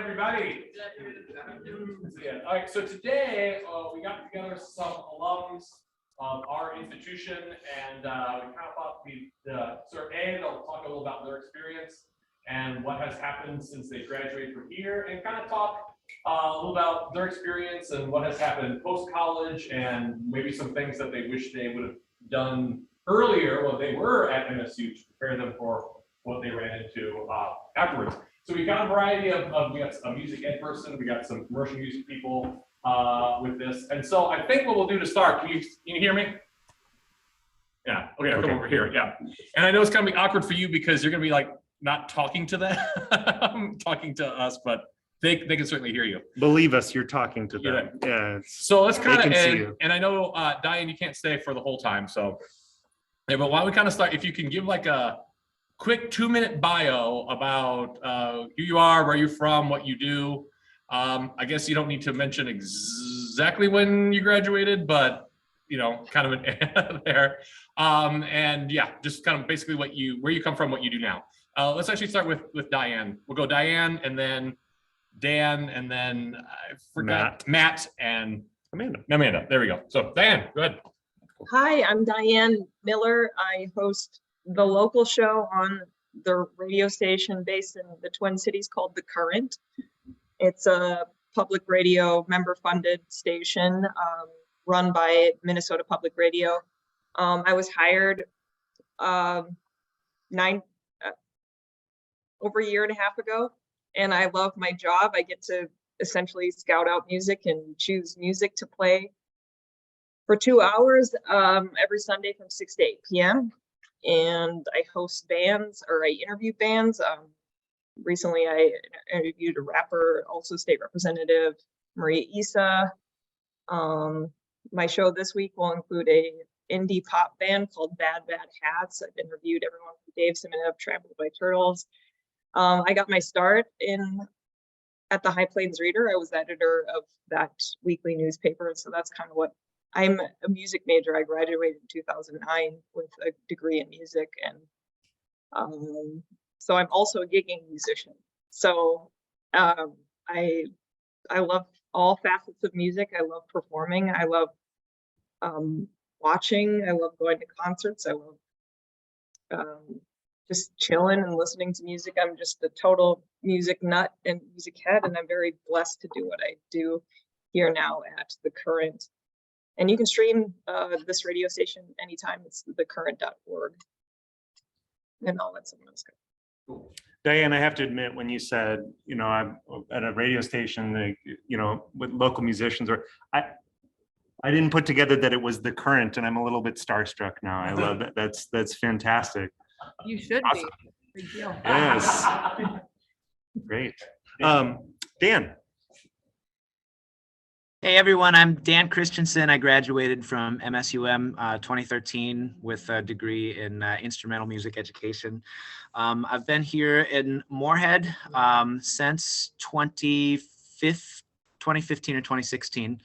everybody. Yeah. All right, so today we got together some alums of our institution, and we kind of thought we'd sort of they'll talk a little about their experience and what has happened since they graduated from here, and kind of talk a little about their experience and what has happened post-college, and maybe some things that they wish they would have done earlier when they were at MSU to prepare them for what they ran into afterwards. So we got a variety of we got a music ed person, we got some commercial music people with this. And so I think what we'll do to start, can you hear me? Yeah, okay, I'll come over here, yeah. And I know it's gonna be awkward for you because you're gonna be like not talking to them, talking to us, but they can certainly hear you. Believe us, you're talking to them. Yeah. So let's kind of, and I know Diane, you can't stay for the whole time, so. Yeah, but why don't we kind of start, if you can give like a quick 2-minute bio about who you are, where you're from, what you do. I guess you don't need to mention exactly when you graduated, but you know, kind of there. And yeah, just kind of basically where you come from, what you do now. Let's actually start with Diane. We'll go Diane, and then Dan, and then I forgot Matt and Amanda. There we go. So Diane, go ahead. Hi, I'm Diane Miller. I host the local show on the radio station based in the Twin Cities called The Current. It's a public radio member-funded station run by Minnesota Public Radio. I was hired over a year and a half ago, and I love my job. I get to essentially scout out music and choose music to play for 2 hours every Sunday from 6 to 8 p.m. And I host bands, or I interview bands. Recently I interviewed a rapper, also state representative, Maria Issa. My show this week will include a indie pop band called Bad Bad Hats. I've interviewed everyone from Dave Simonov, Trampled by Turtles. I got my start at the High Plains Reader. I was editor of that weekly newspaper, so that's kind of what. I'm a music major. I graduated in 2009 with a degree in music, and so I'm also a gigging musician. So I love all facets of music. I love performing. I love watching. I love going to concerts. I love just chilling and listening to music. I'm just a total music nut and music head, and I'm very blessed to do what I do here now at The Current. And you can stream this radio station anytime. It's thecurrent.org. And I'll let someone else go. Cool. Diane, I have to admit, when you said, you know, I'm at a radio station, you know, with local musicians, or I didn't put together that it was The Current, and I'm a little bit starstruck now. I love that. That's fantastic. You should awesome. be. Big deal. Yes. Great. Dan. Hey everyone, I'm Dan Christianson. I graduated from MSUM 2013 with a degree in instrumental music education. I've been here in Moorhead since 2015 or 2016.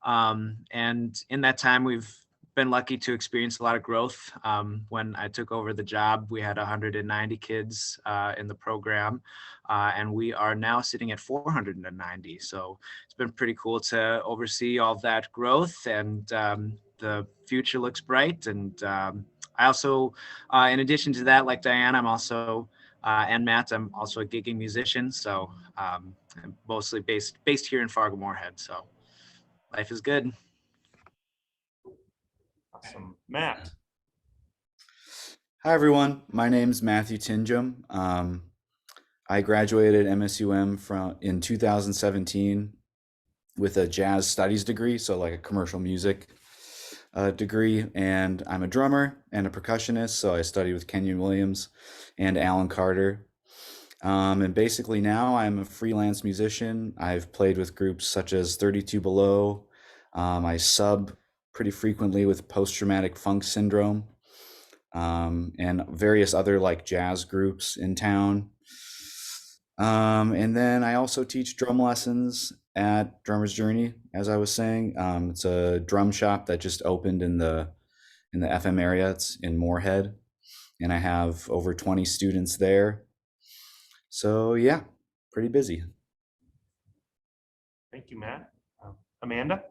And in that time, we've been lucky to experience a lot of growth. When I took over the job, we had 190 kids in the program, and we are now sitting at 490. So it's been pretty cool to oversee all of that growth, and the future looks bright. And I also, in addition to that, like Diane, I'm also, and Matt, I'm also a gigging musician. So I'm mostly based here in Fargo-Moorhead. So life is good. Awesome. Matt. Hi, everyone. My name's Matthew Tinjum. I graduated MSUM in 2017 with a jazz studies degree, so like a commercial music degree, and I'm a drummer and a percussionist, so I studied with Kenyon Williams and Alan Carter. And basically now I'm a freelance musician. I've played with groups such as 32 Below. I sub pretty frequently with post-traumatic funk syndrome, and various other like jazz groups in town. And then I also teach drum lessons at Drummer's Journey, as I was saying. It's a drum shop that just opened in the FM area. It's in Moorhead, and I have over 20 students there. So yeah, pretty busy. Thank you, Matt. Amanda?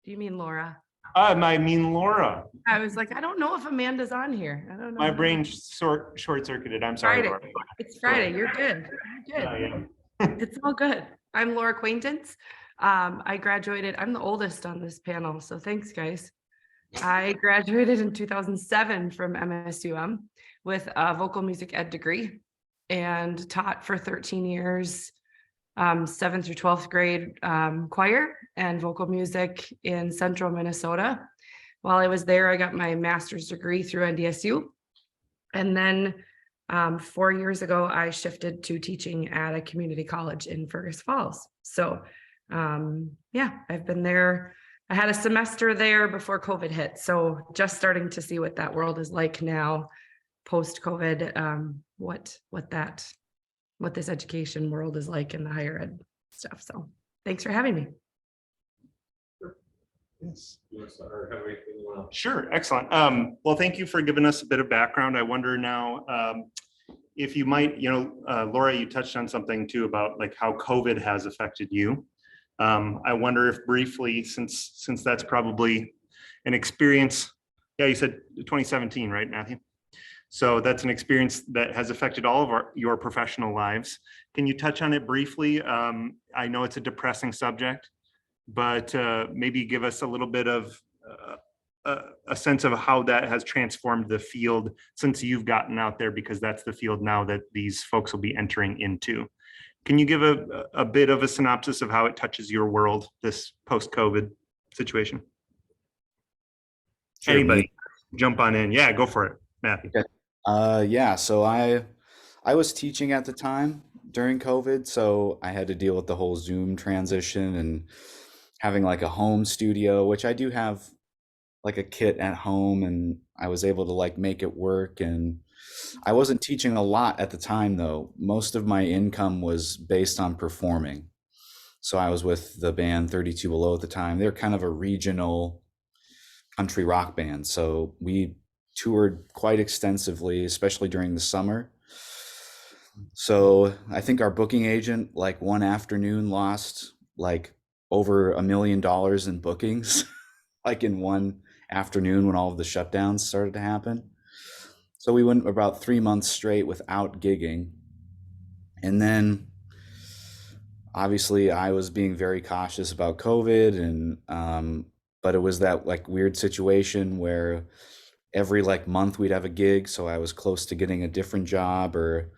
Do you mean Laura? I mean Laura. I was like, I don't know if Amanda's on here. I don't know. My brain short circuited. I'm sorry, Friday. Laura. It's Friday. You're good. You're Yeah, good. yeah. It's all good. I'm Laura Quaintance. I graduated. I'm the oldest on this panel, so thanks, guys. I graduated in 2007 from MSUM with a vocal music ed degree and taught for 13 years, 7th through 12th grade choir and vocal music in central Minnesota. While I was there, I got my master's degree through NDSU. And then 4 years ago, I shifted to teaching at a community college in Fergus Falls. So yeah, I've been there. I had a semester there before COVID hit. So just starting to see what that world is like now, post-COVID, what this education world is like in the higher ed stuff. So thanks for having me. Yes. You want to start, or have anything you want to? Sure, excellent. Well, thank you for giving us a bit of background. I wonder now if you might, Laura, you touched on something too about like how COVID has affected you. I wonder if briefly, since that's probably an experience, yeah, you said 2017, right, Matthew? So that's an experience that has affected all of your professional lives. Can you touch on it briefly? I know it's a depressing subject, but maybe give us a little bit of a sense of how that has transformed the field since you've gotten out there, because that's the field now that these folks will be entering into. Can you give a bit of a synopsis of how it touches your world, this post-COVID situation? Sure, Anybody jump on in? Yeah, go for it, Matthew. Okay. Yeah, so I was teaching at the time during COVID, so I had to deal with the whole Zoom transition and having like a home studio, which I do have like a kit at home, and I was able to like make it work. And I wasn't teaching a lot at the time though. Most of my income was based on performing. So I was with the band 32 Below at the time. They're kind of a regional country rock band. So we toured quite extensively, especially during the summer. So I think our booking agent, like one afternoon, lost like over $1 million in bookings, like in one afternoon when all of the shutdowns started to happen. So we went about 3 months straight without gigging. And then obviously I was being very cautious about COVID, and but it was that like weird situation where every like month we'd have a gig, so I was close to getting a different job, or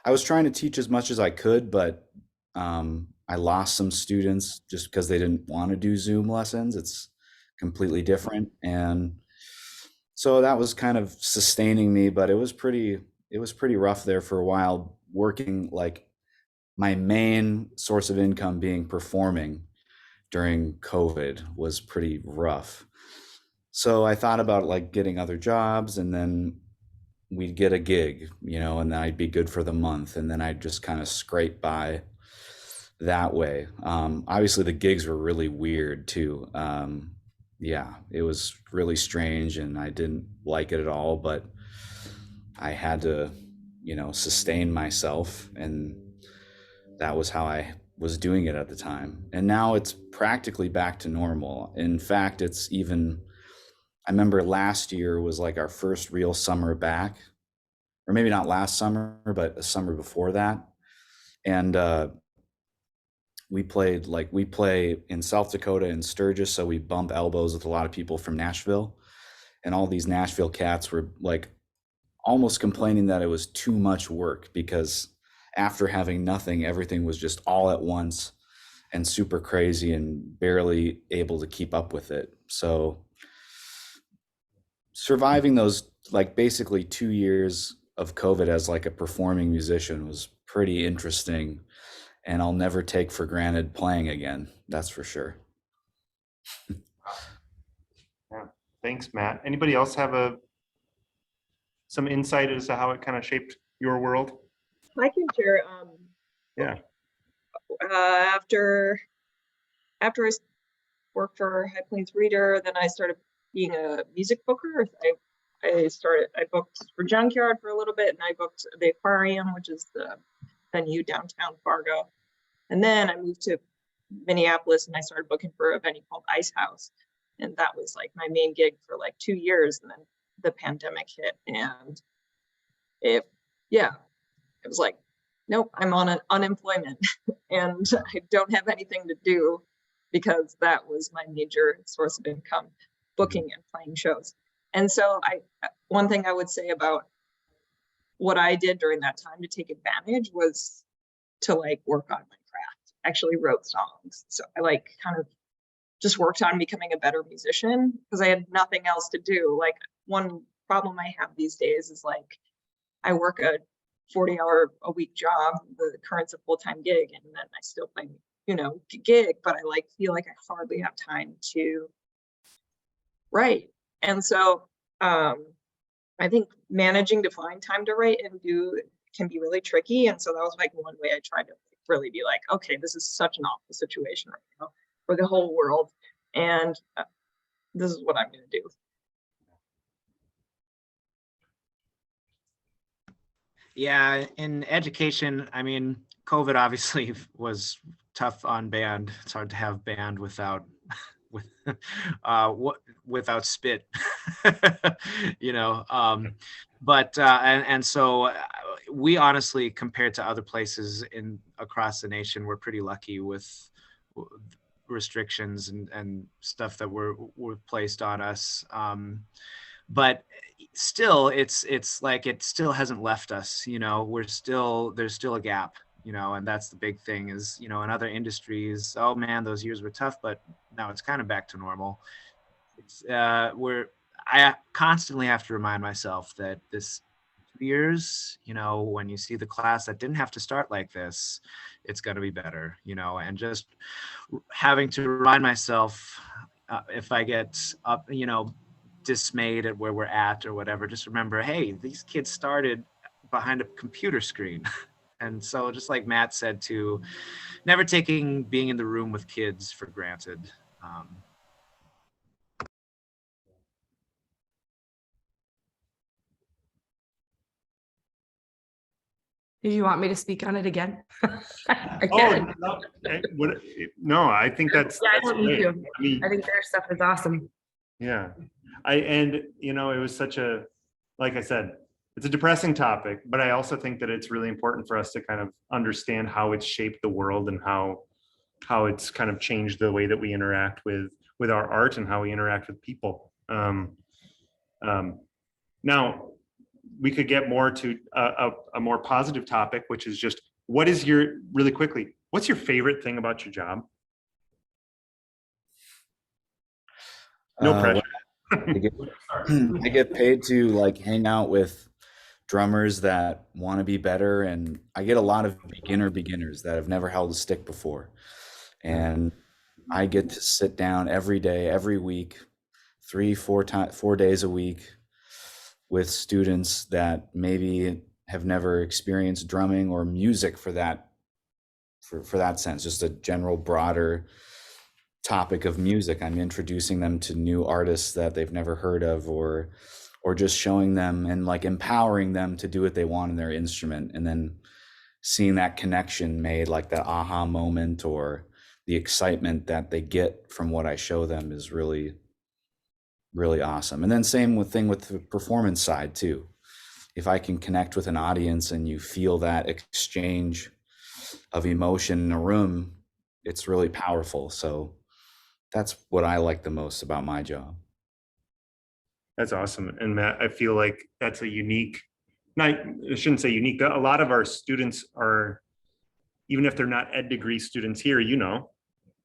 I was trying to teach as much as I could, but I lost some students just because they didn't want to do Zoom lessons. It's completely different. And so that was kind of sustaining me, but it was pretty rough there for a while, working like my main source of income being performing during COVID was pretty rough. So I thought about like getting other jobs, and then we'd get a gig, and then I'd be good for the month, and then I'd just kind of scrape by that way. Obviously the gigs were really weird too. Yeah, it was really strange and I didn't like it at all, but I had to, sustain myself, and that was how I was doing it at the time. And now it's practically back to normal. In fact, it's even, I remember last year was like our first real summer back, or maybe not last summer, but a summer before that. And we play in South Dakota in Sturgis, so we bump elbows with a lot of people from Nashville, and all these Nashville cats were like almost complaining that it was too much work, because after having nothing, everything was just all at once and super crazy and barely able to keep up with it. So surviving those like basically 2 years of COVID as like a performing musician was pretty interesting, and I'll never take for granted playing again. That's for sure. Yeah, thanks, Matt. Anybody else have some insight as to how it kind of shaped your world? I can share. Yeah. After I worked for High Plains Reader, then I started being a music booker. I booked for Junkyard for a little bit, and I booked the Aquarium, which is the venue downtown Fargo. And then I moved to Minneapolis, and I started booking for a venue called Ice House. And that was like my main gig for like 2 years. And then the pandemic hit, and it was like, nope, I'm on unemployment and I don't have anything to do, because that was my major source of income, booking and playing shows. And so one thing I would say about what I did during that time to take advantage was to like work on my craft. Actually wrote songs. So I like kind of just worked on becoming a better musician, because I had nothing else to do. Like, one problem I have these days is like, I work a 40-hour-a-week job. The current's a full-time gig, and then I still play, gig, but I like feel like I hardly have time to write. And so I think managing to find time to write and do can be really tricky. And so that was like one way I tried to really be like, okay, this is such an awful situation right now for the whole world, and this is what I'm going to do. Yeah, in education, I mean, COVID obviously was tough on band. It's hard to have band without without spit, but and so we honestly, compared to other places across the nation, we're pretty lucky with restrictions and stuff that were placed on us. But still, it's like it still hasn't left us. There's still a gap. And that's the big thing is, in other industries, oh man, those years were tough, but now it's kind of back to normal. I constantly have to remind myself that this 2 years, when you see the class that didn't have to start like this, it's going to be better, and just having to remind myself if I get up, dismayed at where we're at or whatever, just remember, hey, these kids started behind a computer screen. And so just like Matt said too, never taking being in the room with kids for granted. Do you want me to speak on it again? I Oh, can. no, I think that's Yeah, I don't need great. to. I mean, I think their stuff is awesome. yeah, it was such a, like I said, it's a depressing topic, but I also think that it's really important for us to kind of understand how it's shaped the world and how it's kind of changed the way that we interact with our art and how we interact with people. Now, we could get more to a more positive topic, which is just, what's your favorite thing about your job? No pressure. I get paid to like hang out with drummers that want to be better, and I get a lot of beginners that have never held a stick before, and I get to sit down every day, every week, 4 days a week with students that maybe have never experienced drumming or music for that sense, just a general broader topic of music. I'm introducing them to new artists that they've never heard of, or just showing them and like empowering them to do what they want in their instrument, and then seeing that connection made, like that aha moment or the excitement that they get from what I show them is really, really awesome. And then same thing with the performance side too. If I can connect with an audience and you feel that exchange of emotion in a room, it's really powerful. So that's what I like the most about my job. That's awesome. And Matt, I feel like that's a unique, I shouldn't say unique, but a lot of our students are, even if they're not ed degree students here,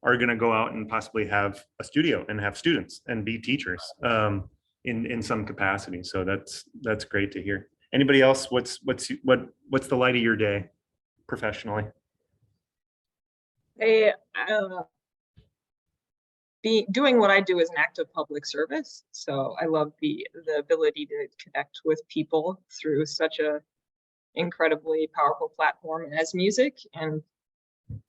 are going to go out and possibly have a studio and have students and be teachers in some capacity. So that's great to hear. Anybody else? What's the light of your day professionally? Doing what I do is an act of public service. So I love the ability to connect with people through such a incredibly powerful platform as music. And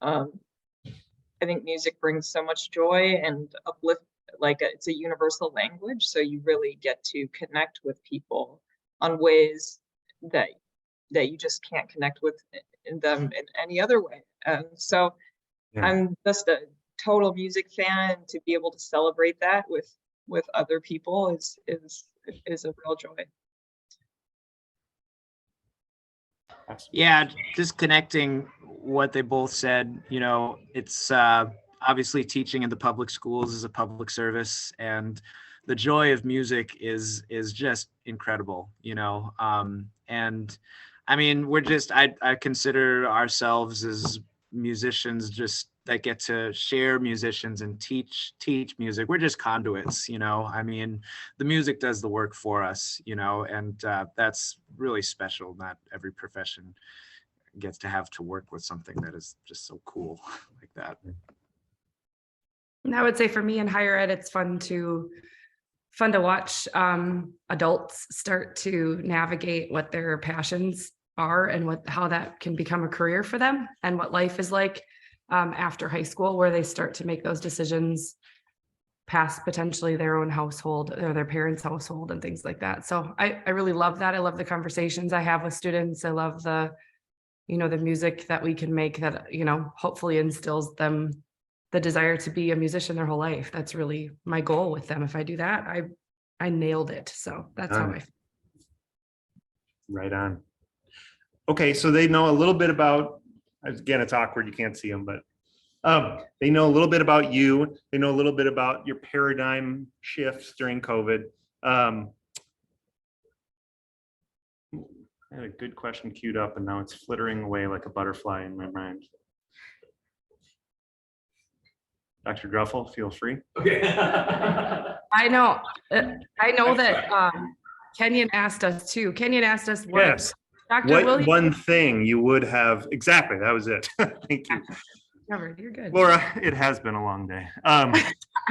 I think music brings so much joy and uplift, it's a universal language. So you really get to connect with people on ways that you just can't connect with them in any other way. So Yeah. I'm just a total music fan. To be able to celebrate that with other people is a real joy. Yeah, just connecting what they both said, you know, it's obviously teaching in the public schools is a public service, and the joy of music is just incredible, you know. And I mean, I consider ourselves as musicians just that get to share musicians and teach music. We're just conduits, you know. I mean, the music does the work for us, you know, and that's really special. Not every profession gets to have to work with something that is just so cool like that. And I would say for me in higher ed, it's fun to watch adults start to navigate what their passions are and how that can become a career for them, and what life is like after high school, where they start to make those decisions past potentially their own household or their parents' household and things like that. So I really love that. I love the conversations I have with students. I love the music that we can make that, hopefully instills them the desire to be a musician their whole life. That's really my goal with them. If I do that, I nailed it. So that's how I feel. Right on. Okay, so they know a little bit about, again, it's awkward, you can't see them, but they know a little bit about you. They know a little bit about your paradigm shifts during COVID. I had a good question queued up and now it's flittering away like a butterfly in my mind. Dr. Druffel, feel free. Okay. I know that Kenyon asked us too. Kenyon asked us what, Yes. Dr. What Williams. one thing you would have, exactly, that was it. Thank you. Covered. You're good. Laura, it has been a long day. I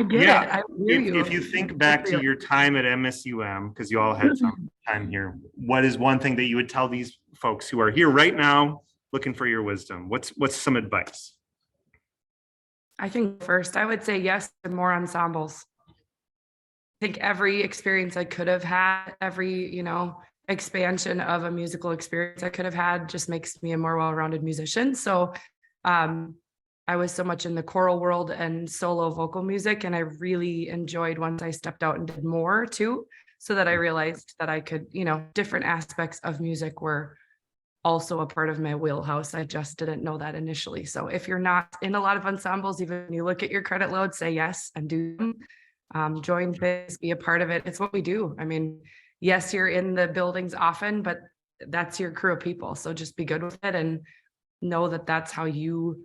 get yeah, it. I hear you. If you think back to your time at MSUM, because you all had some time here, what is one thing that you would tell these folks who are here right now looking for your wisdom? What's some advice? I think first, I would say yes to more ensembles. I think every experience I could have had, every, expansion of a musical experience I could have had just makes me a more well-rounded musician. So I was so much in the choral world and solo vocal music, and I really enjoyed once I stepped out and did more too, so that I realized that I could, different aspects of music were also a part of my wheelhouse. I just didn't know that initially. So if you're not in a lot of ensembles, even when you look at your credit load, say yes and do them. Join this, be a part of it. It's what we do. I mean, yes, you're in the buildings often, but that's your crew of people. So just be good with it and know that that's how you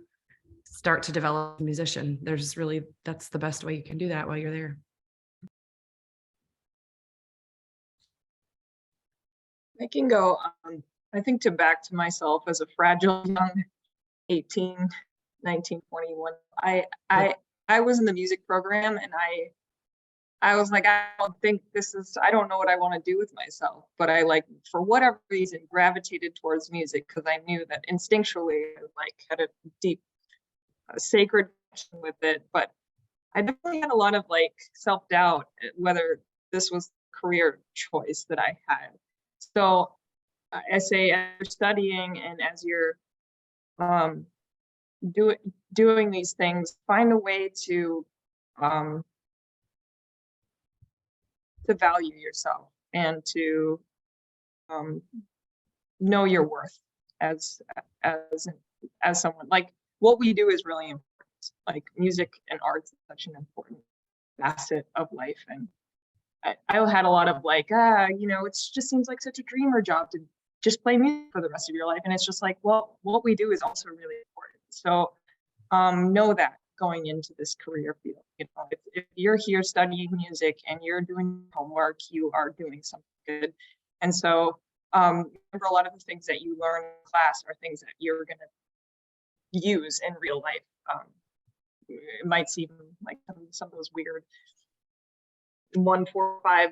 start to develop a musician. That's the best way you can do that while you're there. I can go, I think back to myself as a fragile young 18, 19, 21. I was in the music program and I was like, I don't know what I want to do with myself, but I for whatever reason, gravitated towards music because I knew that instinctually I had a deep sacred connection with it. But I definitely had a lot of self-doubt whether this was the career choice that I had. So I say, as you're studying and as you're doing these things, find a way to value yourself and to know your worth as someone. What we do is really important. Music and arts is such an important facet of life, and I had a lot of it just seems like such a dreamer job to just play music for the rest of your life, and it's just well, what we do is also really important. So know that going into this career field, if you're here studying music and you're doing homework, you are doing something good. And so remember, a lot of the things that you learn in class are things that you're going to use in real life. It might seem like some of those weird 1, 4, 5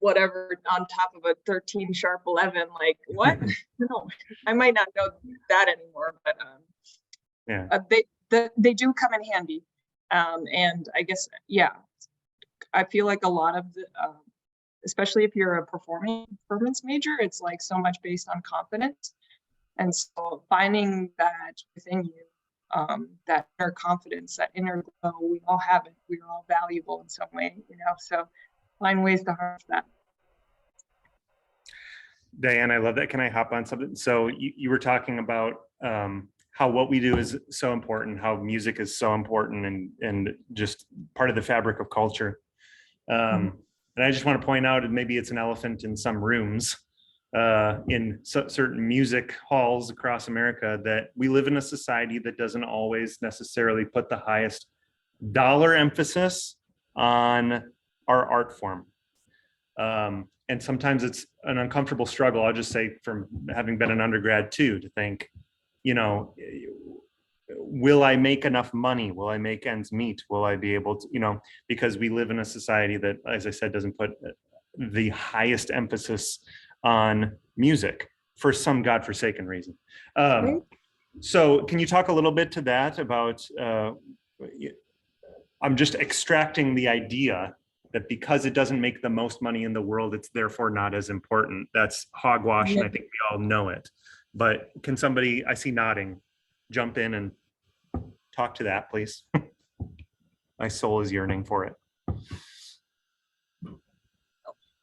whatever on top of a 13 sharp 11, what? No, I might not know that anymore, but yeah. They do come in handy. And I guess, yeah, I feel like a lot of the, especially if you're a performance major, it's so much based on confidence. And so finding that within you that inner confidence, that inner glow. We all have it. We're all valuable in some way, so find ways to harness that. Diane, I love that. Can I hop on something? So you were talking about how what we do is so important, how music is so important and just part of the fabric of culture. And I just want to point out, and maybe it's an elephant in some rooms, in certain music halls across America, that we live in a society that doesn't always necessarily put the highest dollar emphasis on our art form. And sometimes it's an uncomfortable struggle. I'll just say, from having been an undergrad too, to think, will I make enough money? Will I make ends meet? Will I be able to, because we live in a society that, as I said, doesn't put the highest emphasis on music for some godforsaken reason. So can you talk a little bit to that about, I'm just extracting the idea that because it doesn't make the most money in the world, it's therefore not as important. That's hogwash, and I think we all know it. But can somebody, I see nodding, jump in and talk to that, please? My soul is yearning for it.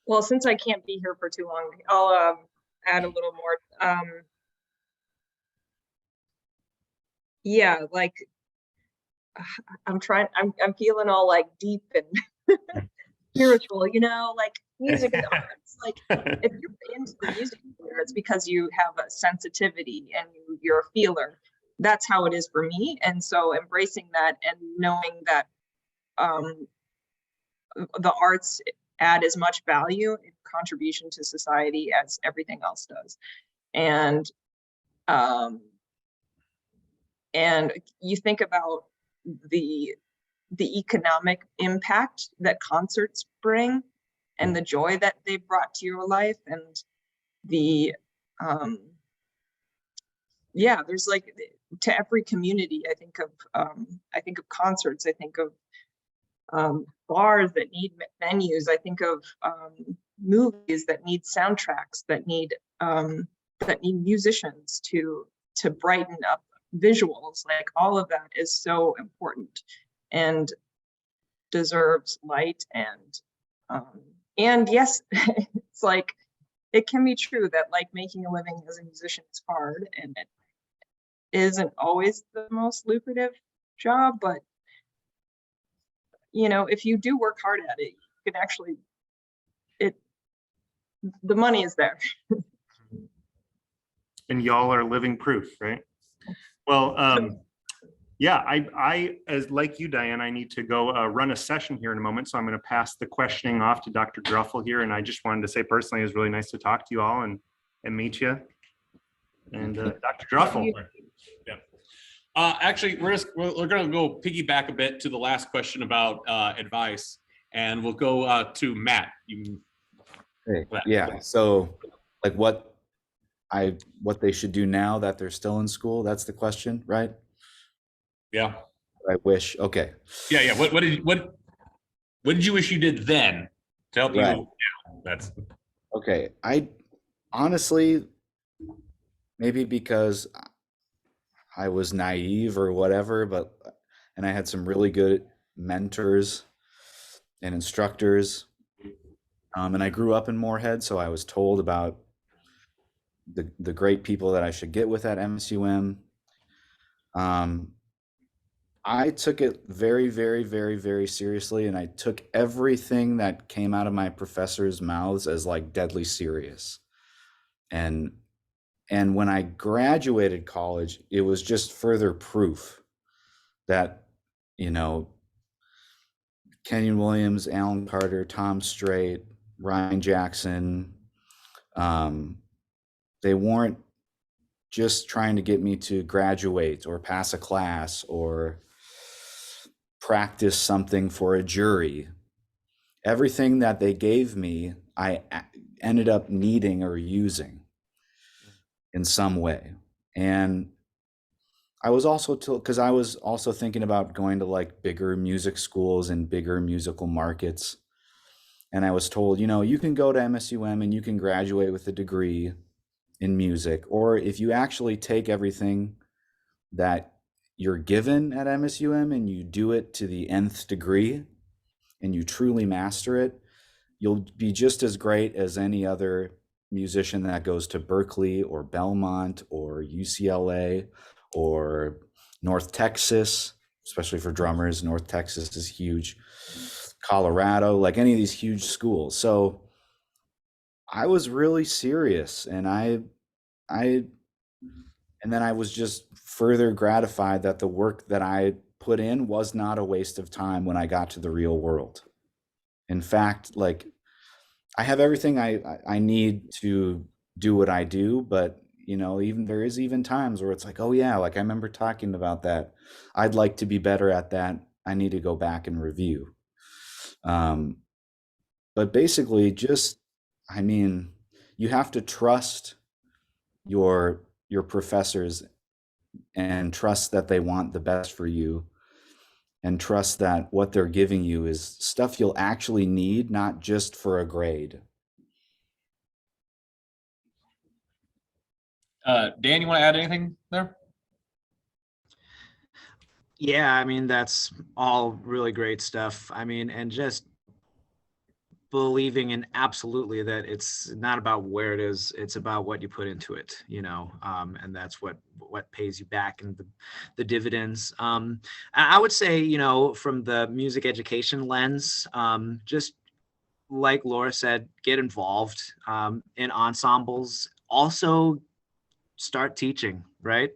Well, since I can't be here for too long, I'll add a little more. Yeah, like I'm feeling all like deep and spiritual, like music and arts. Like if you're into the music, it's because you have a sensitivity and you're a feeler. That's how it is for me. And so embracing that and knowing that the arts add as much value and contribution to society as everything else does. And you think about the economic impact that concerts bring and the joy that they brought to your life, and there's like, to every community, I think of concerts, I think of bars that need venues, I think of movies that need soundtracks, that need musicians to brighten up visuals. Like all of that is so important and deserves light. And yes, it's like, it can be true that like making a living as a musician is hard, and it isn't always the most lucrative job, but if you do work hard at it, you can actually, the money is there. And y'all are living proof, right? Well, yeah, I as like you, Diane, I need to go run a session here in a moment. So I'm going to pass the questioning off to Dr. Druffel here. And I just wanted to say personally, it was really nice to talk to you all and meet you. And Dr. Druffel. Yeah. Actually, we're going to go piggyback a bit to the last question about advice, and we'll go to Matt. Yeah. So like what they should do now that they're still in school, that's the question, right? Yeah. I wish. Okay. Yeah. What did you wish you did then to help Right. you? Yeah, that's okay. I honestly, maybe because I was naive or whatever, and I had some really good mentors and instructors. And I grew up in Moorhead, so I was told about the great people that I should get with at MSUM. I took it very, very, very, very seriously, and I took everything that came out of my professors' mouths as like deadly serious. And when I graduated college, it was just further proof that, Kenyon Williams, Alan Carter, Tom Strait, Ryan Jackson, they weren't just trying to get me to graduate or pass a class or practice something for a jury. Everything that they gave me, I ended up needing or using in some way. And I was also because I was also thinking about going to like bigger music schools and bigger musical markets. And I was told, you can go to MSUM and you can graduate with a degree in music, or if you actually take everything that you're given at MSUM and you do it to the nth degree and you truly master it, you'll be just as great as any other musician that goes to Berkeley or Belmont or UCLA or North Texas, especially for drummers. North Texas is huge. Colorado, like any of these huge schools. So I was really serious, and and then I was just further gratified that the work that I put in was not a waste of time when I got to the real world. In fact, like, I have everything I need to do what I do, but even there is even times where it's like, oh yeah, like I remember talking about that. I'd like to be better at that. I need to go back and review. But basically, you have to trust your professors and trust that they want the best for you, and trust that what they're giving you is stuff you'll actually need, not just for a grade. Dan, you want to add anything there? Yeah, I mean, that's all really great stuff. I mean, and just believing in absolutely that it's not about where it is, it's about what you put into it, and that's what pays you back in the dividends. I would say, from the music education lens, just like Laura said, get involved in ensembles. Also start teaching, right?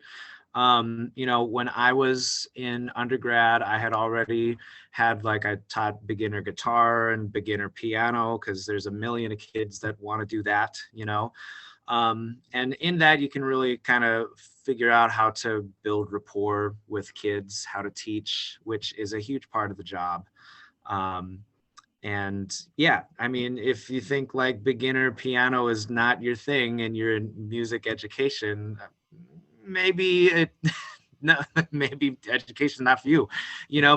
When I was in undergrad, I had already had, I taught beginner guitar and beginner piano, because there's a million of kids that want to do that, and in that you can really kind of figure out how to build rapport with kids, how to teach, which is a huge part of the job. And yeah, I mean, if you think like beginner piano is not your thing and you're in music education, maybe maybe education not for you,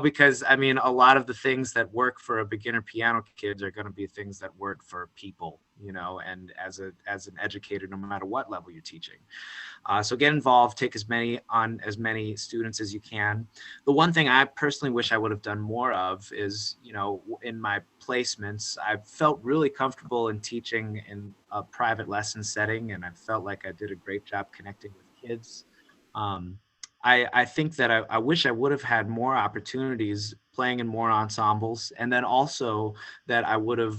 because I mean, a lot of the things that work for a beginner piano kids are going to be things that work for people, and as an educator, no matter what level you're teaching. So get involved, take as many students as you can. The one thing I personally wish I would have done more of is, in my placements, I felt really comfortable in teaching in a private lesson setting, and I felt like I did a great job connecting with kids. I think that I wish I would have had more opportunities playing in more ensembles, and then also that I would have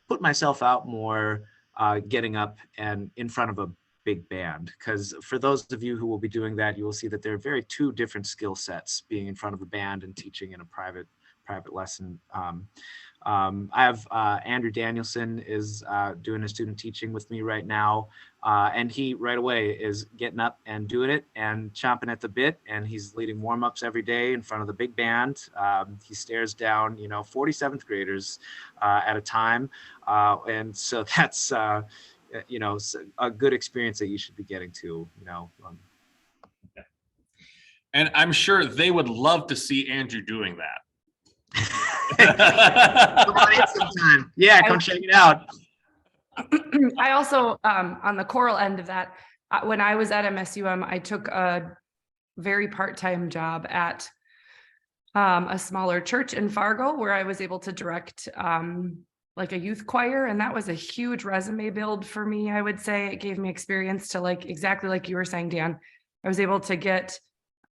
put myself out more, getting up and in front of a big band. Because for those of you who will be doing that, you will see that there are two different skill sets, being in front of a band and teaching in a private lesson. I have Andrew Danielson is doing a student teaching with me right now. And he right away is getting up and doing it and chomping at the bit. And he's leading warm-ups every day in front of the big band. He stares down, 47th graders at a time. And so that's, a good experience that you should be getting to, And I'm sure they would love to see Andrew doing that. Come on in sometime. Yeah, come check it out. I also, on the choral end of that, when I was at MSUM, I took a very part-time job at a smaller church in Fargo, where I was able to direct like a youth choir. And that was a huge resume build for me, I would say. It gave me experience to, exactly like you were saying, Dan. I was able to get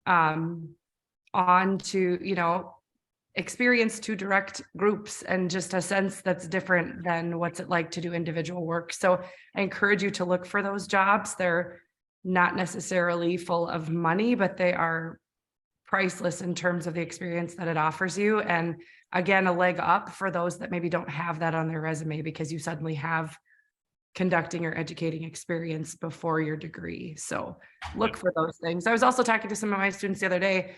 on to, experience to direct groups, and just a sense that's different than what's it like to do individual work. So I encourage you to look for those jobs. They're not necessarily full of money, but they are priceless in terms of the experience that it offers you. And again, a leg up for those that maybe don't have that on their resume, because you suddenly have conducting or educating experience before your degree. So look for those things. I was also talking to some of my students the other day.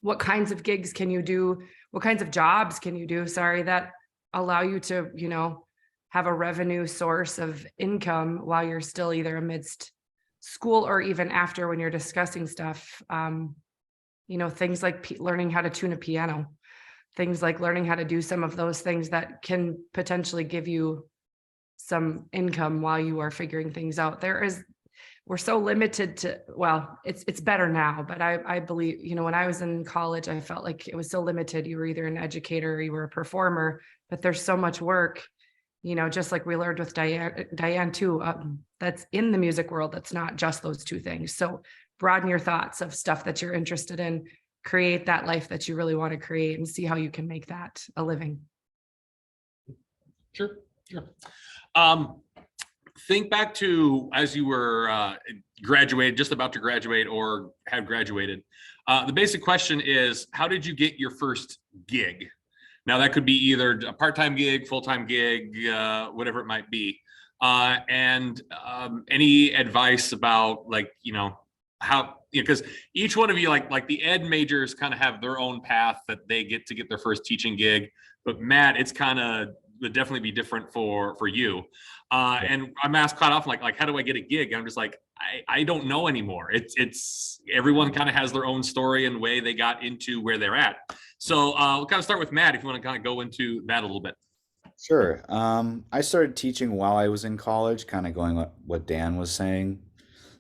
What kinds of gigs can you do? What kinds of jobs can you do? That allow you to, have a revenue source of income while you're still either amidst school or even after, when you're discussing stuff. Things like learning how to tune a piano, things like learning how to do some of those things that can potentially give you some income while you are figuring things out. we're so limited to, well, it's better now, but I believe, you know, when I was in college, I felt like it was so limited. You were either an educator or you were a performer, but there's so much work, you know, just like we learned with Diane too, that's in the music world. That's not just those two things. So broaden your thoughts of stuff that you're interested in, create that life that you really want to create, and see how you can make that a living. Sure. Think back to as you were graduated, just about to graduate or have graduated. The basic question is, how did you get your first gig? Now that could be either a part-time gig, full-time gig, whatever it might be. And any advice about, like, you know, how, because each one of you, like the ed majors kind of have their own path that they get to get their first teaching gig. But Matt, it's kind of would definitely be different for you. And I'm asked quite often, like, how do I get a gig? I'm just like, I don't know anymore. It's everyone kind of has their own story and way they got into where they're at. So we'll kind of start with Matt, if you want to kind of go into that a little bit. Sure. I started teaching while I was in college, kind of going what Dan was saying.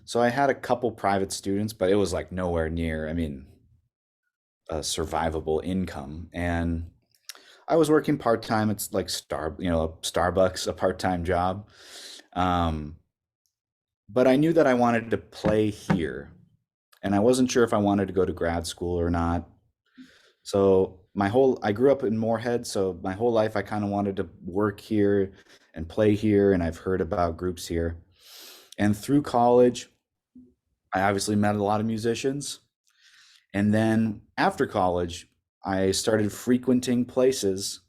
So I had a couple private students, but it was like nowhere near, I mean, a survivable income. And I was working part-time. It's like Starbucks, a part-time job. But I knew that I wanted to play here, and I wasn't sure if I wanted to go to grad school or not. So I grew up in Moorhead, so my whole life I kind of wanted to work here and play here, and I've heard about groups here. And through college, I obviously met a lot of musicians. And then after college, I started frequenting places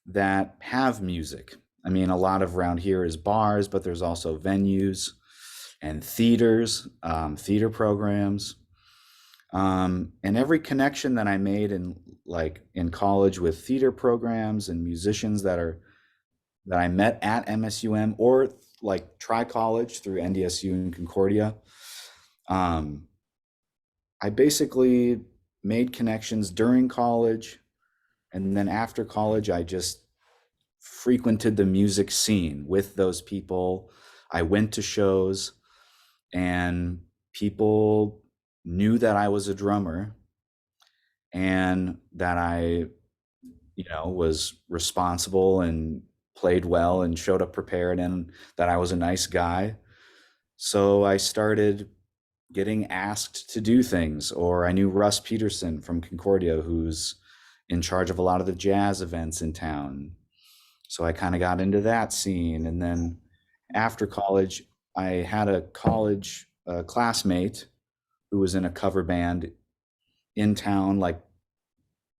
that have music. I mean, a lot of around here is bars, but there's also venues and theaters, theater programs. And every connection that I made in college with theater programs and musicians that I met at MSUM or like Tri-College through NDSU and Concordia, I basically made connections during college, and then after college, I just frequented the music scene with those people. I went to shows, and people knew that I was a drummer and that I, was responsible and played well and showed up prepared, and that I was a nice guy. So I started getting asked to do things, or I knew Russ Peterson from Concordia, who's in charge of a lot of the jazz events in town. So I kind of got into that scene. And then after college, I had a college classmate who was in a cover band in town, like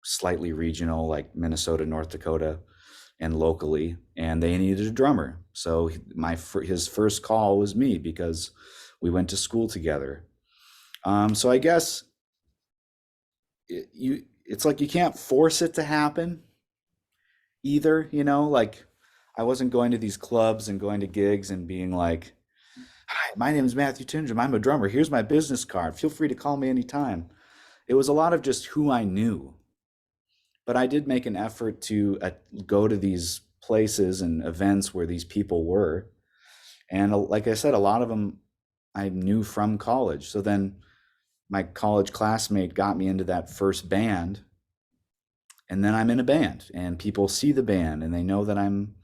slightly regional, like Minnesota, North Dakota, and locally, and they needed a drummer. So his first call was me because we went to school together. So I guess it's like you can't force it to happen either, like I wasn't going to these clubs and going to gigs and being like, "Hi, my name is Matthew Tinjum. I'm a drummer. Here's my business card. Feel free to call me anytime." It was a lot of just who I knew. But I did make an effort to go to these places and events where these people were. And like I said, a lot of them I knew from college. So then my college classmate got me into that first band. And then I'm in a band, and people see the band and they know that I'm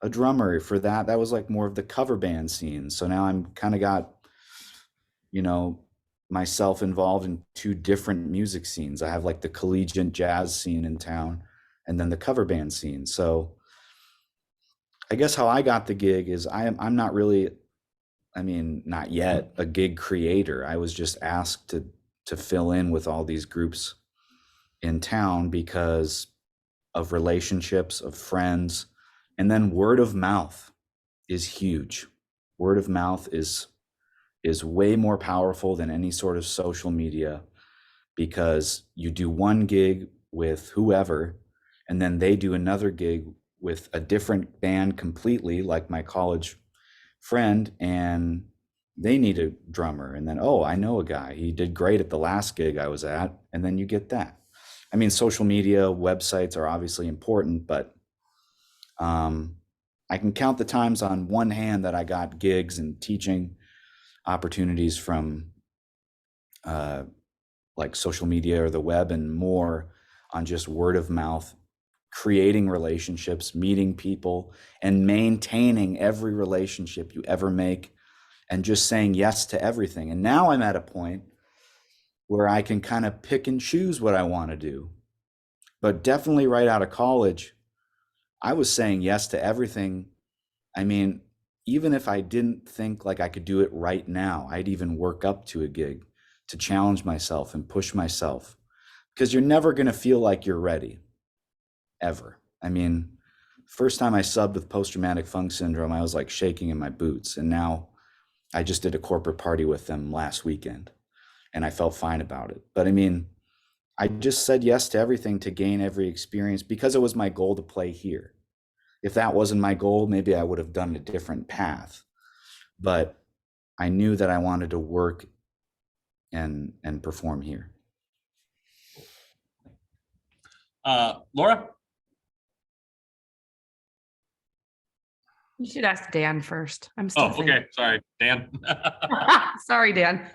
a drummer for that. That was like more of the cover band scene. So now I'm kind of got, myself involved in two different music scenes. I have like the collegiate jazz scene in town and then the cover band scene. So I guess how I got the gig is I'm not really, not yet a gig creator. I was just asked to fill in with all these groups in town because of relationships, of friends, and then word of mouth is huge. Word of mouth is way more powerful than any sort of social media, because you do one gig with whoever, and then they do another gig with a different band completely, like my college friend, and they need a drummer. And then, oh, I know a guy. He did great at the last gig I was at. And then you get that. Social media, websites are obviously important, but I can count the times on one hand that I got gigs and teaching. opportunities from like social media or the web, and more on just word of mouth, creating relationships, meeting people, and maintaining every relationship you ever make, and just saying yes to everything. And now I'm at a point where I can kind of pick and choose what I want to do. But definitely right out of college, I was saying yes to everything. I mean, even if I didn't think like I could do it right now, I'd even work up to a gig to challenge myself and push myself, because you're never going to feel like you're ready, ever. I mean, first time I subbed with post-traumatic funk syndrome, I was like shaking in my boots. And now I just did a corporate party with them last weekend and I felt fine about it. But I mean, I just said yes to everything to gain every experience because it was my goal to play here. If that wasn't my goal, maybe I would have done a different path. But I knew that I wanted to work and perform here. Laura? You should ask Dan first. I'm still Oh, thinking. okay. Sorry, Dan. Sorry, Dan.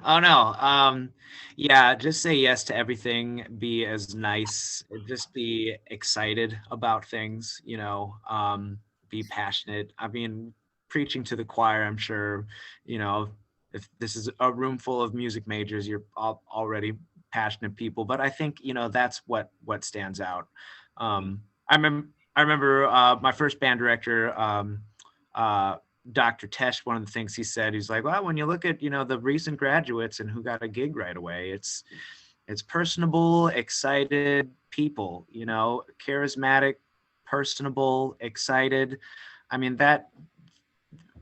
Oh no. Yeah, just say yes to everything. Be as nice. Just be excited about things, be passionate. I mean, preaching to the choir, I'm sure, if this is a room full of music majors, you're already passionate people. But I think, that's what stands out. I remember my first band director, Dr. Tesh, one of the things he said, he's like, well, when you look at, the recent graduates and who got a gig right away, it's personable, excited people, charismatic, personable, excited. I mean, that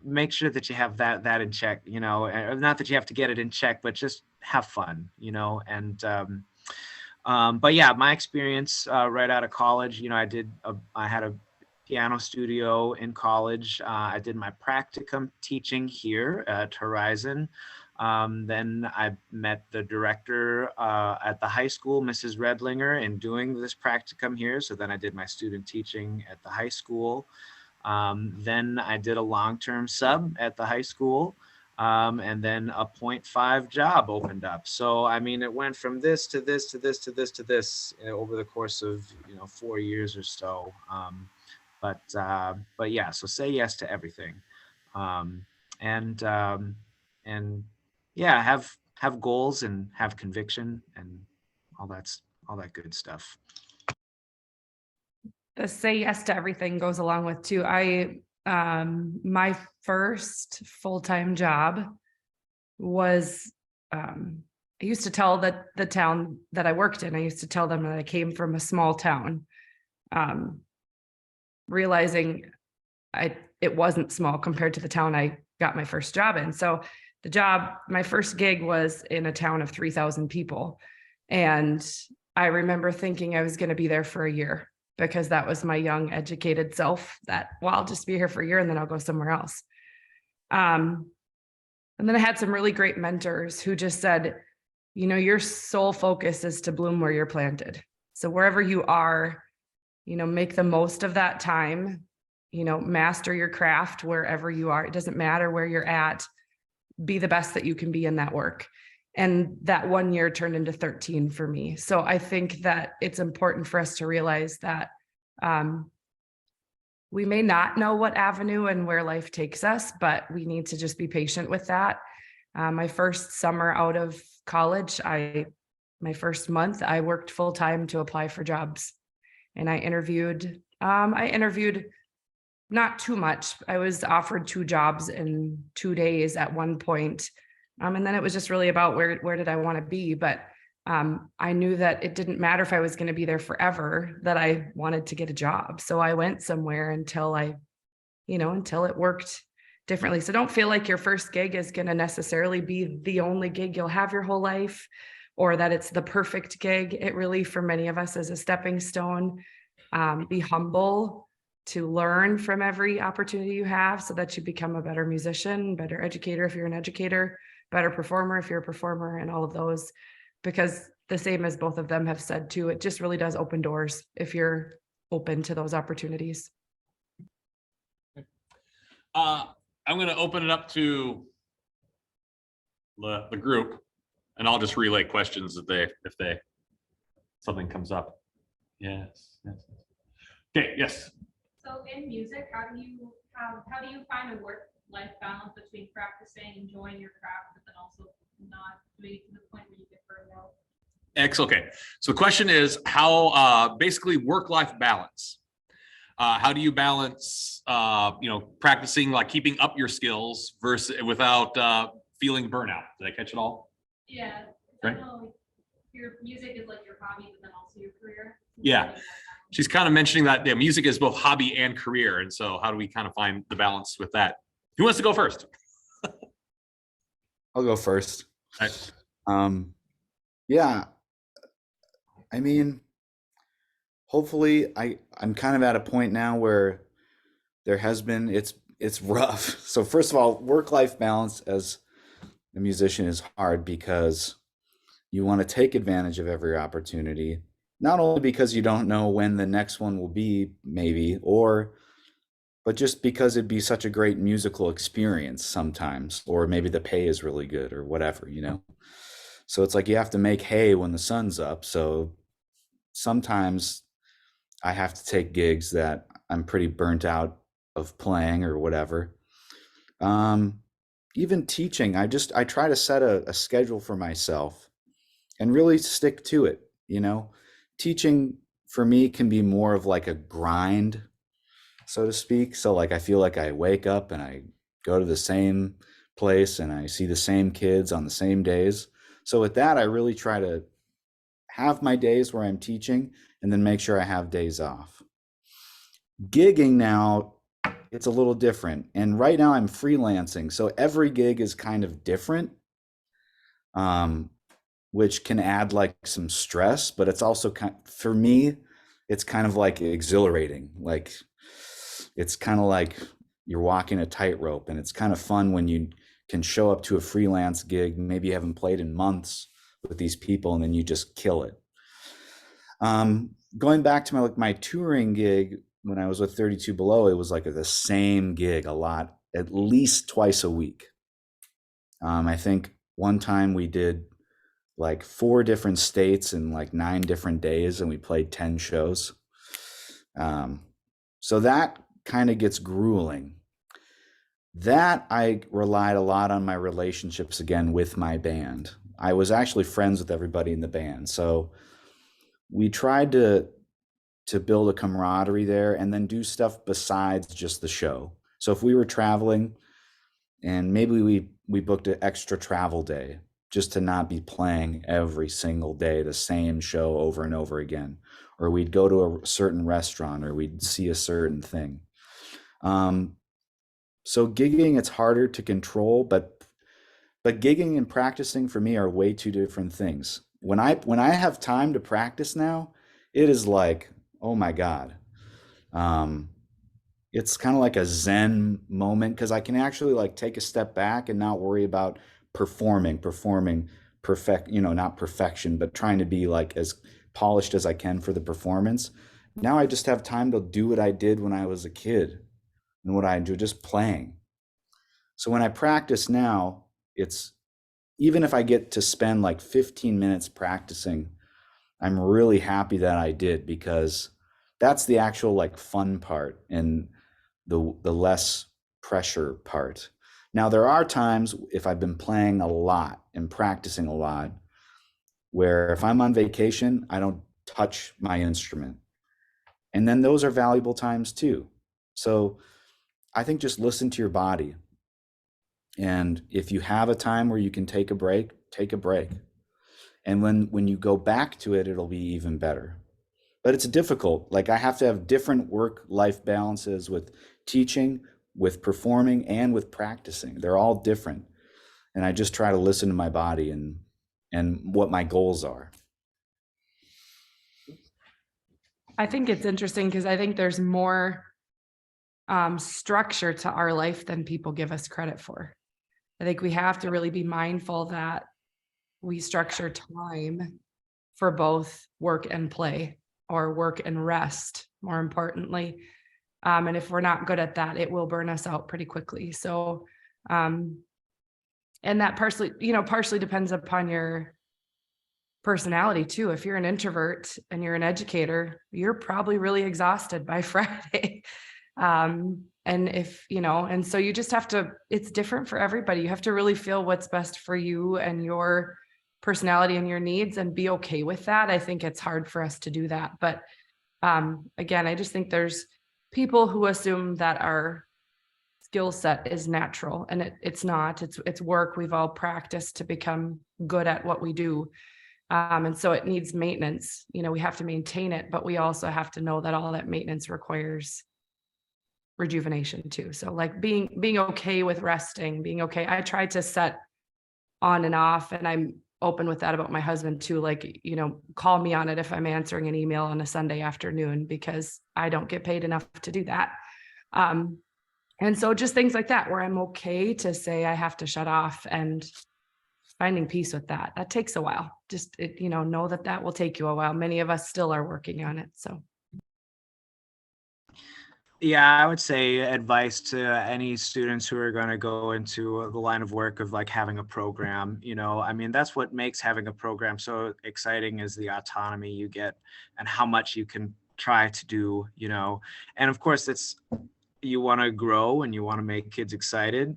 make sure that you have that in check, not that you have to get it in check, but just have fun, and but yeah, my experience right out of college, I had a piano studio in college. I did my practicum teaching here at Horizon. Then I met the director at the high school, Mrs. Redlinger, in doing this practicum here. So then I did my student teaching at the high school. Then I did a long-term sub at the high school. And then a 0.5 job opened up. So, I mean, it went from this to this, to this, to this, to this over the course of, 4 years or so. But yeah, so say yes to everything. And yeah, have goals and have conviction and all that good stuff. The say yes to everything goes along with too. My first full-time job was, I used to tell the town that I worked in, I used to tell them that I came from a small town, realizing it wasn't small compared to the town I got my first job in. So my first gig was in a town of 3,000 people. And I remember thinking I was going to be there for a year, because that was my young, educated self that, well, I'll just be here for a year and then I'll go somewhere else. And then I had some really great mentors who just said, your sole focus is to bloom where you're planted. So wherever you are, make the most of that time, master your craft wherever you are. It doesn't matter where you're at, be the best that you can be in that work. And that 1 year turned into 13 for me. So I think that it's important for us to realize that we may not know what avenue and where life takes us, but we need to just be patient with that. My first summer out of college, my first month, I worked full time to apply for jobs. And I interviewed not too much. I was offered 2 jobs in 2 days at one point. And then it was just really about where did I want to be? But I knew that it didn't matter if I was going to be there forever, that I wanted to get a job. So I went somewhere until until it worked differently. So don't feel like your first gig is going to necessarily be the only gig you'll have your whole life, or that it's the perfect gig. It really, for many of us, is a stepping stone. Be humble to learn from every opportunity you have so that you become a better musician, better educator if you're an educator, better performer if you're a performer, and all of those, because the same as both of them have said too, it just really does open doors if you're open to those opportunities. I'm going to open it up to the group, and I'll just relay questions if something comes up. Yes. Okay. Yes. So in music, how do you find a work-life balance between practicing, enjoying your craft, but then also not doing it to the point where you get burned out? Excellent. Okay. So the question is how basically work-life balance. How do you balance practicing, like keeping up your skills versus without feeling burnout? Did I catch it all? Yeah. Right. I know your music is like your hobby, but then also your career. Yeah. She's kind of mentioning that music is both hobby and career. And so how do we kind of find the balance with that? Who wants to go first? I'll go first. Right. Yeah, I mean, hopefully I'm kind of at a point now where there has been, it's rough. So first of all, work-life balance as a musician is hard because you want to take advantage of every opportunity, not only because you don't know when the next one will be, maybe, but just because it'd be such a great musical experience sometimes, or maybe the pay is really good or whatever, So it's like you have to make hay when the sun's up. So sometimes I have to take gigs that I'm pretty burnt out of playing or whatever. Even teaching, I try to set a schedule for myself and really stick to it. Teaching for me can be more of like a grind, so to speak. So like I feel like I wake up and I go to the same place and I see the same kids on the same days. So with that, I really try to have my days where I'm teaching and then make sure I have days off. Gigging now, it's a little different. And right now I'm freelancing. So every gig is kind of different, which can add like some stress, but it's also for me, it's kind of like exhilarating. Like it's kind of like you're walking a tightrope, and it's kind of fun when you can show up to a freelance gig. Maybe you haven't played in months with these people, and then you just kill it. Going back to my touring gig when I was with 32 Below, it was like the same gig a lot, at least twice a week. I think one time we did like 4 different states in like 9 different days, and we played 10 shows. So that kind of gets grueling. That I relied a lot on my relationships again with my band. I was actually friends with everybody in the band. So we tried to build a camaraderie there and then do stuff besides just the show. So if we were traveling and maybe we booked an extra travel day just to not be playing every single day the same show over and over again, or we'd go to a certain restaurant or we'd see a certain thing. So gigging, it's harder to control, but gigging and practicing for me are way two different things. When I have time to practice now, it is like, oh my God. It's kind of like a Zen moment because I can actually like take a step back and not worry about performing perfect, not perfection, but trying to be like as polished as I can for the performance. Now I just have time to do what I did when I was a kid and what I enjoy, just playing. So when I practice now, it's even if I get to spend like 15 minutes practicing, I'm really happy that I did, because that's the actual like fun part and the less pressure part. Now there are times if I've been playing a lot and practicing a lot where if I'm on vacation, I don't touch my instrument. And then those are valuable times too. So I think just listen to your body. And if you have a time where you can take a break, take a break. And when you go back to it, it'll be even better. But it's difficult. Like I have to have different work-life balances with teaching, with performing, and with practicing. They're all different. And I just try to listen to my body and what my goals are. I think it's interesting because I think there's more structure to our life than people give us credit for. I think we have to really be mindful that we structure time for both work and play, or work and rest, more importantly. And if we're not good at that, it will burn us out pretty quickly. So And that partially depends upon your personality too. If you're an introvert and you're an educator, you're probably really exhausted by Friday. And if, and so you just have to, it's different for everybody. You have to really feel what's best for you and your personality and your needs and be okay with that. I think it's hard for us to do that. But again, I just think there's people who assume that our skill set is natural, and it's not. It's work. We've all practiced to become good at what we do. And so it needs maintenance. We have to maintain it, but we also have to know that all that maintenance requires rejuvenation too. So like being okay with resting, being okay. I try to set on and off, and I'm open with that about my husband too. Like, call me on it if I'm answering an email on a Sunday afternoon, because I don't get paid enough to do that. And so just things like that, where I'm okay to say I have to shut off, and finding peace with that. That takes a while. Just, know that will take you a while. Many of us still are working on it. So. Yeah, I would say advice to any students who are going to go into the line of work of like having a program, that's what makes having a program so exciting, is the autonomy you get and how much you can try to do, and of course you want to grow and you want to make kids excited.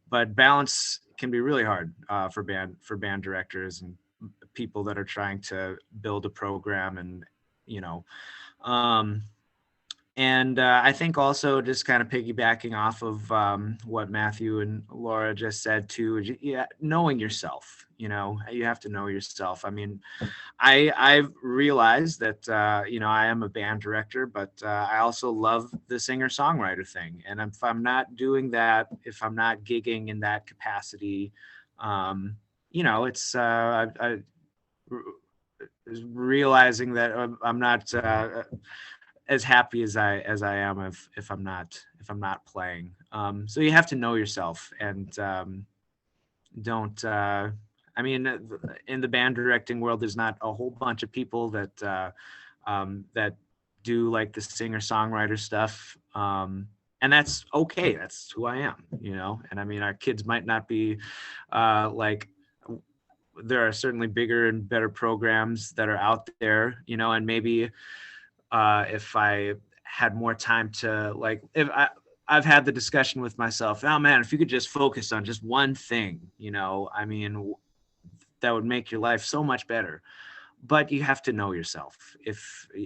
But balance can be really hard for band directors and people that are trying to build a program, and and I think also just kind of piggybacking off of what Matthew and Laura just said too, knowing yourself. You have to know yourself. I mean, I've realized that I am a band director, but I also love the singer-songwriter thing. And if I'm not doing that, if I'm not gigging in that capacity, it's realizing that I'm not as happy as I am if I'm not playing. So you have to know yourself, and don't. I mean, in the band directing world, there's not a whole bunch of people that do like the singer-songwriter stuff, and that's okay. That's who I am, And I mean, our kids might not be like. There are certainly bigger and better programs that are out there, and maybe. If I had more time to I've had the discussion with myself, oh man, if you could just focus on just one thing, I mean, that would make your life so much better. But you have to know yourself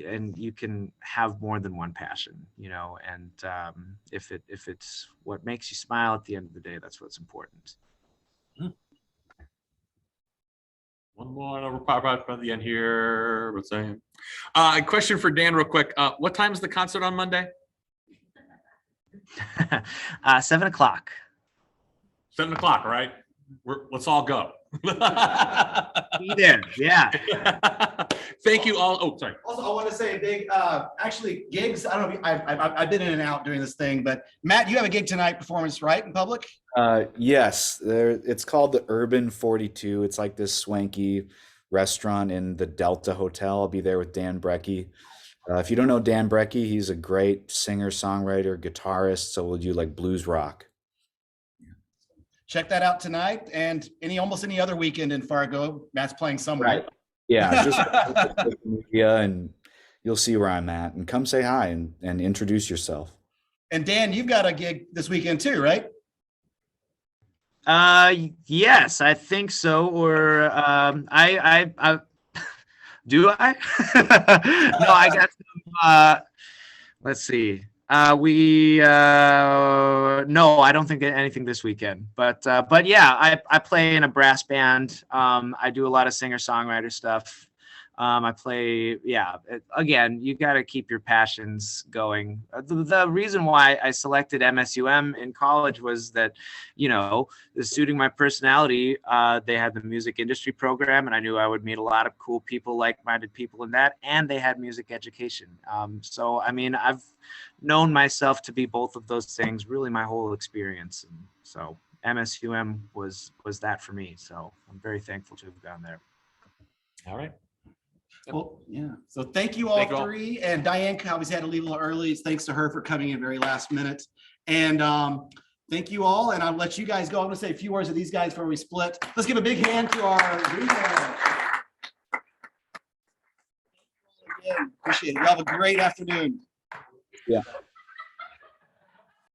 and you can have more than one passion, and if it's what makes you smile at the end of the day, that's what's important. One more, we're probably by the end here. What's that? A question for Dan real quick. What time is the concert on Monday? 7 o'clock. 7 o'clock, right? Let's all go. Be there, yeah. Thank you all. Oh, sorry. Also, I want to say a big, actually gigs. I don't know. I've been in and out doing this thing, but Matt, you have a gig tonight, performance, right, in public? Yes, it's called the Urban 42. It's like this swanky restaurant in the Delta Hotel. I'll be there with Dan Brecky. If you don't know Dan Brecky, he's a great singer, songwriter, guitarist. So we'll do like blues rock. Check that out tonight, and almost any other weekend in Fargo. Matt's playing somewhere. Right. Yeah, just social media, and you'll see where I'm at. And come say hi and introduce yourself. And Dan, you've got a gig this weekend too, right? Yes, I think so. Or I do I? No, I got some. Let's see. No, I don't think anything this weekend. But yeah, I play in a brass band. I do a lot of singer-songwriter stuff. I play, again, you got to keep your passions going. The reason why I selected MSUM in college was that, suiting my personality, they had the music industry program, and I knew I would meet a lot of cool people, like-minded people in that, and they had music education. So, I mean, I've known myself to be both of those things really my whole experience. And so MSUM was that for me. So I'm very thankful to have gone there. All right. Well, yeah. So thank you all three. And Diane obviously had to leave a little early. It's thanks to her for coming in very last minute. And thank you all, and I'll let you guys go. I'm gonna say a few words to these guys before we split. Let's give a big hand to our readers. Appreciate it. You have a great afternoon. Yeah.